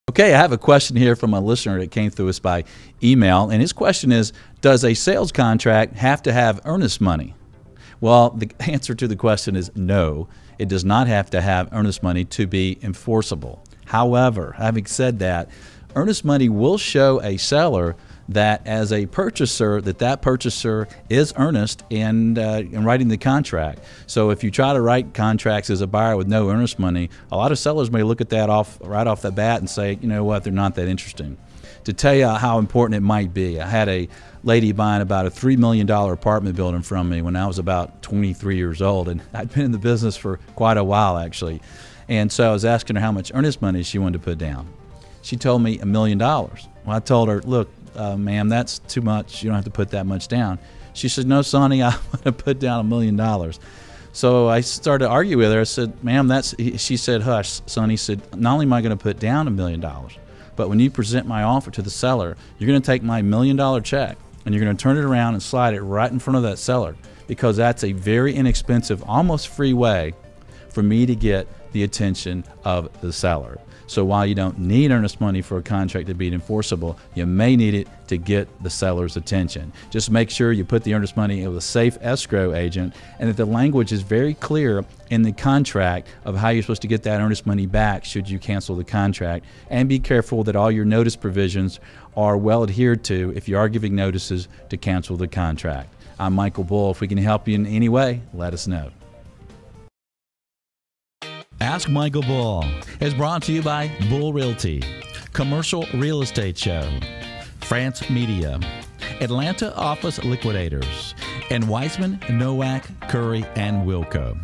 Okay, I have a question here from a listener that came through us by email, and his question is, does a sales contract have to have earnest money? Well, the answer to the question is no. It does not have to have earnest money to be enforceable. However, having said that, earnest money will show a seller that as a purchaser, that purchaser is earnest in writing the contract. So if you try to write contracts as a buyer with no earnest money, a lot of sellers may look at that right off the bat and say, you know what, they're not that interesting. To tell you how important it might be, I had a lady buying about a $3 million apartment building from me when I was about 23 years old, and I'd been in the business for quite a while actually. And so I was asking her how much earnest money she wanted to put down. She told me $1 million. Well, I told her, look, ma'am, that's too much. You don't have to put that much down. She said, no, Sonny, I want to put down $1 million. So I started to argue with her. I said, ma'am, she said, hush, Sonny. Said, not only am I going to put down $1 million, but when you present my offer to the seller, you're going to take my $1 million check and you're going to turn it around and slide it right in front of that seller, because that's a very inexpensive, almost free way for me to get the attention of the seller. So while you don't need earnest money for a contract to be enforceable, you may need it to get the seller's attention. Just make sure you put the earnest money with a safe escrow agent, and that the language is very clear in the contract of how you're supposed to get that earnest money back should you cancel the contract. And be careful that all your notice provisions are well adhered to if you are giving notices to cancel the contract. I'm Michael Bull. If we can help you in any way, let us know. Ask Michael Bull is brought to you by Bull Realty, Commercial Real Estate Show, France Media, Atlanta Office Liquidators, and Weissman, Nowak, Curry, and Wilco.